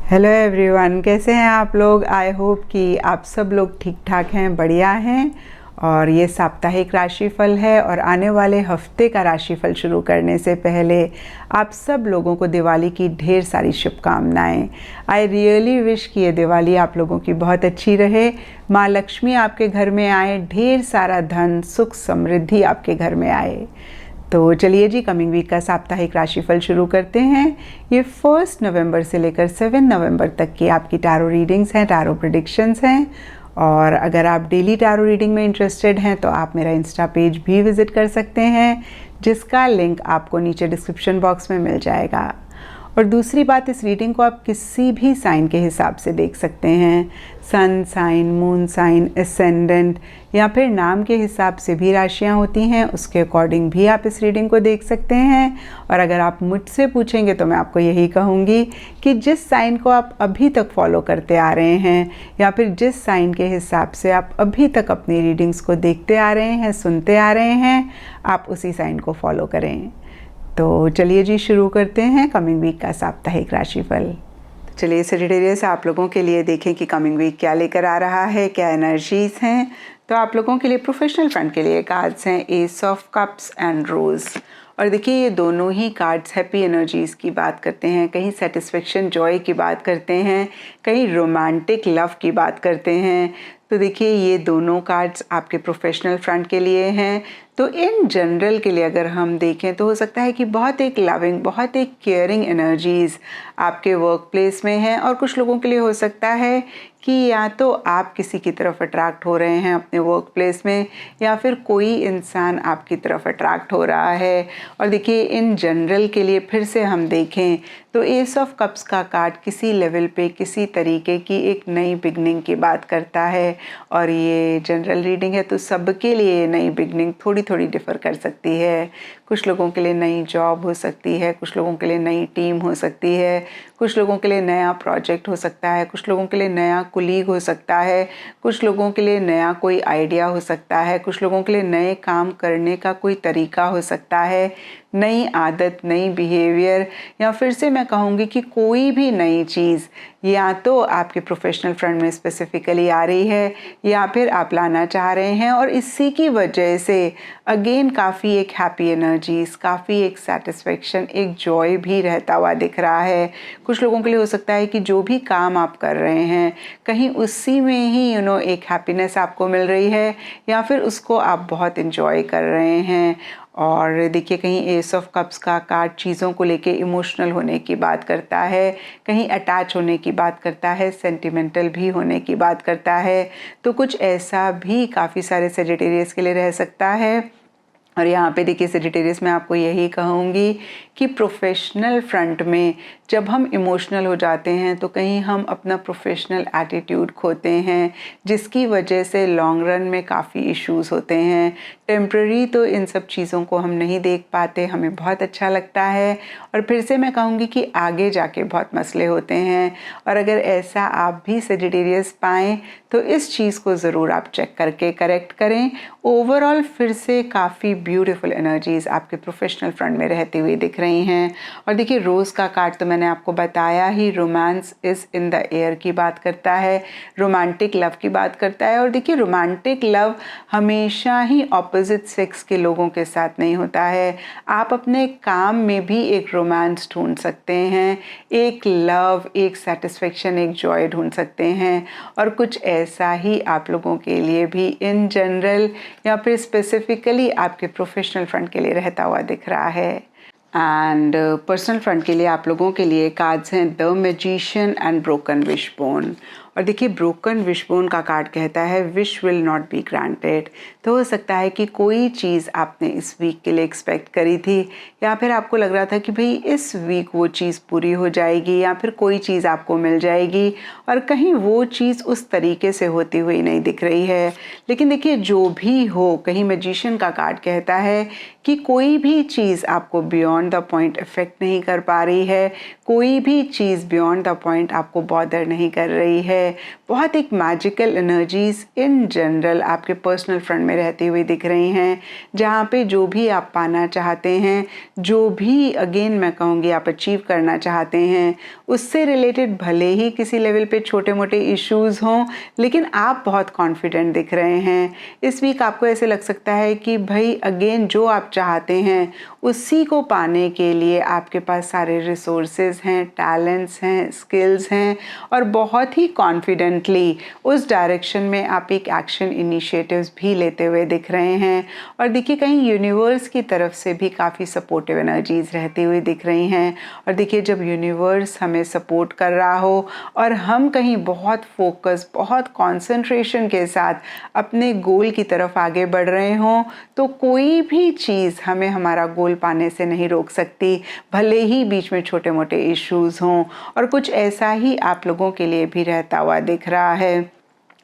Hello everyone, कैसे हैं आप लोग। आई होप कि आप सब लोग ठीक ठाक हैं, बढ़िया हैं। और ये साप्ताहिक राशिफल है और आने वाले हफ्ते का राशिफल शुरू करने से पहले आप सब लोगों को दिवाली की ढेर सारी शुभकामनाएं। आई रियली विश कि ये दिवाली आप लोगों की बहुत अच्छी रहे। माँ लक्ष्मी आपके घर में आए, ढेर सारा धन सुख समृद्धि आपके घर में आए। तो चलिए जी, कमिंग वीक का साप्ताहिक राशिफल शुरू करते हैं। ये 1 नवंबर से लेकर 7 नवंबर तक की आपकी टैरो रीडिंग्स हैं, टैरो प्रेडिक्शंस हैं। और अगर आप डेली टैरो रीडिंग में इंटरेस्टेड हैं तो आप मेरा इंस्टा पेज भी विज़िट कर सकते हैं, जिसका लिंक आपको नीचे डिस्क्रिप्शन बॉक्स में मिल जाएगा। और दूसरी बात, इस रीडिंग को आप किसी भी साइन के हिसाब से देख सकते हैं। Sun sign, moon sign, ascendant या फिर नाम के हिसाब से भी राशियां होती हैं, उसके अकॉर्डिंग भी आप इस रीडिंग को देख सकते हैं। और अगर आप मुझसे पूछेंगे तो मैं आपको यही कहूँगी कि जिस साइन को आप अभी तक फॉलो करते आ रहे हैं या फिर जिस साइन के हिसाब से आप अभी तक अपनी रीडिंग्स को देखते आ रहे हैं, सुनते आ रहे हैं, आप उसी साइन को फॉलो करें। तो चलिए जी, शुरू करते हैं कमिंग वीक का साप्ताहिक राशिफल। चलिए सजिटेरियस, आप लोगों के लिए देखें कि कमिंग वीक क्या लेकर आ रहा है, क्या एनर्जीज हैं। तो आप लोगों के लिए प्रोफेशनल फ्रंट के लिए कार्ड्स हैं एस ऑफ कप्स एंड रोज। और देखिए, ये दोनों ही कार्ड्स हैप्पी एनर्जीज की बात करते हैं, कहीं सेटिस्फेक्शन जॉय की बात करते हैं, कहीं रोमांटिक लव की बात करते हैं। तो देखिए, ये दोनों कार्ड्स आपके प्रोफेशनल फ्रंट के लिए हैं। तो इन जनरल के लिए अगर हम देखें तो हो सकता है कि बहुत एक लविंग, बहुत एक केयरिंग एनर्जीज आपके वर्क प्लेस में हैं। और कुछ लोगों के लिए हो सकता है कि या तो आप किसी की तरफ अट्रैक्ट हो रहे हैं अपने वर्क प्लेस में, या फिर कोई इंसान आपकी तरफ अट्रैक्ट हो रहा है। और देखिए, इन जनरल के लिए फिर से हम देखें तो एस ऑफ कप्स का कार्ड किसी लेवल पे किसी तरीके की एक नई बिगनिंग की बात करता है। और ये जनरल रीडिंग है तो सबके लिए नई बिगनिंग थोड़ी थोड़ी डिफ़र कर सकती है। कुछ लोगों के लिए नई जॉब हो सकती है, कुछ लोगों के लिए नई टीम हो सकती है, कुछ लोगों के लिए नया प्रोजेक्ट हो सकता है, कुछ लोगों के लिए नया कुलीग हो सकता है, कुछ लोगों के लिए नया कोई आइडिया हो सकता है, कुछ लोगों के लिए नए काम करने का कोई तरीका हो सकता है, नई आदत, नई बिहेवियर, या फिर से मैं कहूँगी कि कोई भी नई चीज़ या तो आपके प्रोफेशनल फ्रंट में स्पेसिफिकली आ रही है या फिर आप लाना चाह रहे हैं। और इसी की वजह से अगेन काफ़ी एक हैप्पी एनर्जीज, काफ़ी एक सेटिस्फेक्शन, एक जॉय भी रहता हुआ दिख रहा है। कुछ लोगों के लिए हो सकता है कि जो भी काम आप कर रहे हैं कहीं उसी में ही एक हैप्पीनेस आपको मिल रही है, या फिर उसको आप बहुत इंजॉय कर रहे हैं। और देखिए, कहीं एस ऑफ कप्स का कार्ड चीज़ों को लेके इमोशनल होने की बात करता है, कहीं अटैच होने की बात करता है, सेंटिमेंटल भी होने की बात करता है। तो कुछ ऐसा भी काफ़ी सारे सेजिटेरियस के लिए रह सकता है। और यहाँ पे देखिए, सेजिटेरियस में आपको यही कहूँगी कि प्रोफेशनल फ्रंट में जब हम इमोशनल हो जाते हैं तो कहीं हम अपना प्रोफेशनल एटीट्यूड खोते हैं, जिसकी वजह से लॉन्ग रन में काफ़ी इश्यूज होते हैं। टेम्प्ररी तो इन सब चीज़ों को हम नहीं देख पाते, हमें बहुत अच्छा लगता है, और फिर से मैं कहूँगी कि आगे जाके बहुत मसले होते हैं। और अगर ऐसा आप भी सेजिटेरियस पाएँ तो इस चीज़ को ज़रूर आप चेक करके करेक्ट करें। ओवरऑल फिर से काफ़ी ब्यूटीफुल एनर्जीज आपके प्रोफेशनल फ्रंट में रहती हुई दिख रही हैं। और देखिए, रोज़ का कार्ड तो मैंने आपको बताया ही, romance is in the air की बात करता है, रोमांटिक लव की बात करता है। और देखिए, रोमांटिक लव हमेशा ही ऑपोजिट सेक्स के लोगों के साथ नहीं होता है। आप अपने काम में भी एक रोमांस ढूंढ सकते हैं, एक लव, एक सेटिस्फेक्शन, एक जॉय ढूंढ सकते हैं। और कुछ ऐसा ही आप लोगों के लिए भी इन जनरल या फिर स्पेसिफिकली आपके प्रोफेशनल फ्रंट के लिए रहता हुआ दिख रहा है। एंड पर्सनल फ्रंट के लिए आप लोगों के लिए कार्ड्स हैं the magician and broken wishbone. और देखिए, ब्रोकन विशबोन का कार्ड कहता है wish will not be granted. तो हो सकता है कि कोई चीज़ आपने इस वीक के लिए एक्सपेक्ट करी थी, या फिर आपको लग रहा था कि भाई इस वीक वो चीज़ पूरी हो जाएगी या फिर कोई चीज़ आपको मिल जाएगी, और कहीं वो चीज़ उस तरीके से होती हुई नहीं दिख रही है। लेकिन देखिए, जो भी हो, कहीं मैजिशियन का कार्ड कहता है कि कोई भी चीज़ आपको बियॉन्ड द पॉइंट इफेक्ट नहीं कर पा रही है, कोई भी चीज़ बियॉन्ड द पॉइंट आपको बॉदर नहीं कर रही है। बहुत एक मैजिकल एनर्जीज इन जनरल आपके पर्सनल फ्रंट में रहती हुई दिख रही हैं, जहाँ पे जो भी आप पाना चाहते हैं, जो भी अगेन मैं कहूँगी आप अचीव करना चाहते हैं, उससे रिलेटेड भले ही किसी लेवल पे छोटे मोटे इश्यूज हों, लेकिन आप बहुत कॉन्फिडेंट दिख रहे हैं। इस वीक आपको ऐसे लग सकता है कि भाई अगेन जो आप चाहते हैं उसी को पाने के लिए आपके पास सारे रिसोर्सेज हैं, टैलेंट्स हैं, स्किल्स हैं और बहुत ही कॉन्फिडेंटली उस डायरेक्शन में आप एक एक्शन इनिशिएटिव्स भी लेते हुए दिख रहे हैं। और देखिए कहीं यूनिवर्स की तरफ से भी काफ़ी सपोर्टिव एनर्जीज रहती हुई दिख रही हैं। और देखिए जब यूनिवर्स हमें सपोर्ट कर रहा हो और हम कहीं बहुत फोकस, बहुत कॉन्सेंट्रेशन के साथ अपने गोल की तरफ आगे बढ़ रहे हों, तो कोई भी चीज़ हमें हमारा गोल पाने से नहीं रोक सकती, भले ही बीच में छोटे मोटे इश्यूज हों। और कुछ ऐसा ही आप लोगों के लिए भी रहता हुआ दिख रहा है।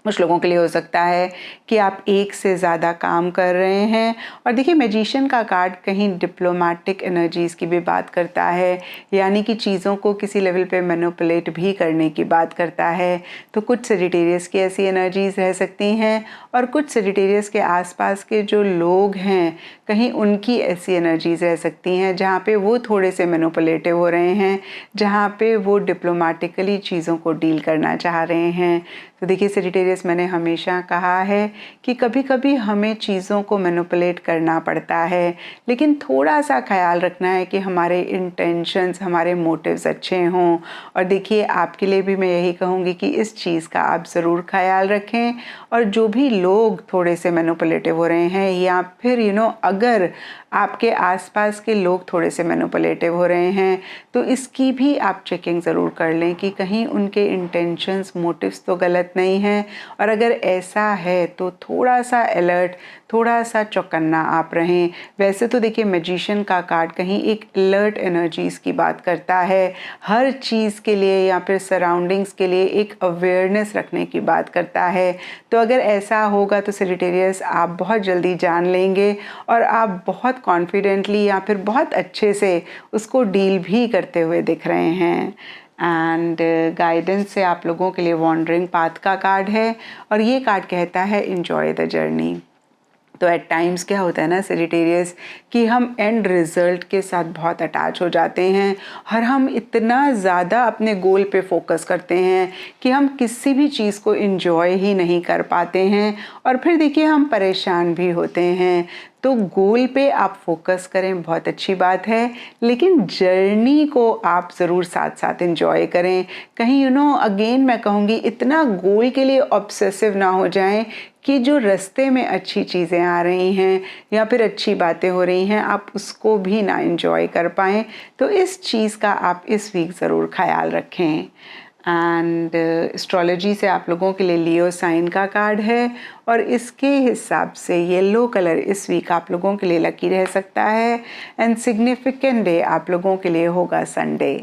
कुछ लोगों के लिए हो सकता है कि आप एक से ज़्यादा काम कर रहे हैं। और देखिए मैजिशियन का कार्ड कहीं डिप्लोमेटिक एनर्जीज़ की भी बात करता है, यानी कि चीज़ों को किसी लेवल पे मैनिपुलेट भी करने की बात करता है। तो कुछ सेजिटेरियस की ऐसी एनर्जीज़ रह सकती हैं और कुछ सेजिटेरियस के आसपास के जो लोग हैं कहीं उनकी ऐसी एनर्जीज़ रह सकती हैं जहाँ पे वो थोड़े से मैनिपुलेटिव हो रहे हैं, जहाँ पे वो डिप्लोमेटिकली चीज़ों को डील करना चाह रहे हैं। तो देखिए सेजिटेरियस, मैंने हमेशा कहा है कि कभी कभी हमें चीज़ों को मैनिपुलेट करना पड़ता है, लेकिन थोड़ा सा ख्याल रखना है कि हमारे इंटेंशंस, हमारे मोटिव्स अच्छे हों। और देखिए आपके लिए भी मैं यही कहूँगी कि इस चीज़ का आप ज़रूर ख्याल रखें। और जो भी लोग थोड़े से मैनिपुलेटिव हो रहे हैं या फिर अगर आपके आसपास के लोग थोड़े से मैनिपुलेटिव हो रहे हैं, तो इसकी भी आप चेकिंग ज़रूर कर लें कि कहीं उनके इंटेंशंस, मोटिव्स तो गलत नहीं हैं। और अगर ऐसा है तो थोड़ा सा अलर्ट, थोड़ा सा चौकन्ना आप रहें। वैसे तो देखिए मैजिशियन का कार्ड कहीं एक अलर्ट एनर्जीज़ की बात करता है, हर चीज़ के लिए या फिर सराउंडिंग्स के लिए एक अवेयरनेस रखने की बात करता है। तो अगर ऐसा होगा तो सेजिटेरियस आप बहुत जल्दी जान लेंगे और आप बहुत कॉन्फिडेंटली या फिर बहुत अच्छे से उसको डील भी करते हुए दिख रहे हैं। एंड गाइडेंस से आप लोगों के लिए वॉन्डरिंग पाथ का कार्ड है और ये कार्ड कहता है एंजॉय द जर्नी। तो एट टाइम्स क्या होता है ना सेजिटेरियस, कि हम एंड रिजल्ट के साथ बहुत अटैच हो जाते हैं और हम इतना ज़्यादा अपने गोल पे फोकस करते हैं कि हम किसी भी चीज़ को एंजॉय ही नहीं कर पाते हैं और फिर देखिए हम परेशान भी होते हैं। तो गोल पे आप फोकस करें, बहुत अच्छी बात है, लेकिन जर्नी को आप ज़रूर साथ साथ एंजॉय करें। कहीं अगेन मैं कहूँगी इतना गोल के लिए ऑब्सेसिव ना हो जाएं कि जो रास्ते में अच्छी चीज़ें आ रही हैं या फिर अच्छी बातें हो रही हैं आप उसको भी ना एंजॉय कर पाएँ। तो इस चीज़ का आप इस वीक ज़रूर ख्याल रखें। एंड एस्ट्रोलॉजी से आप लोगों के लिए लियो साइन का कार्ड है और इसके हिसाब से येलो कलर इस वीक आप लोगों के लिए लकी रह सकता है एंड सिग्निफिकेंट डे आप लोगों के लिए होगा संडे।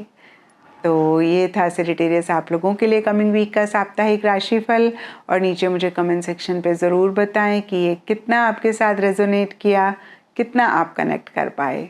तो ये था सेजिटेरियस आप लोगों के लिए कमिंग वीक का साप्ताहिक राशिफल। और नीचे मुझे कमेंट सेक्शन पे ज़रूर बताएं कि ये कितना आपके साथ रेजोनेट किया, कितना आप कनेक्ट कर पाए।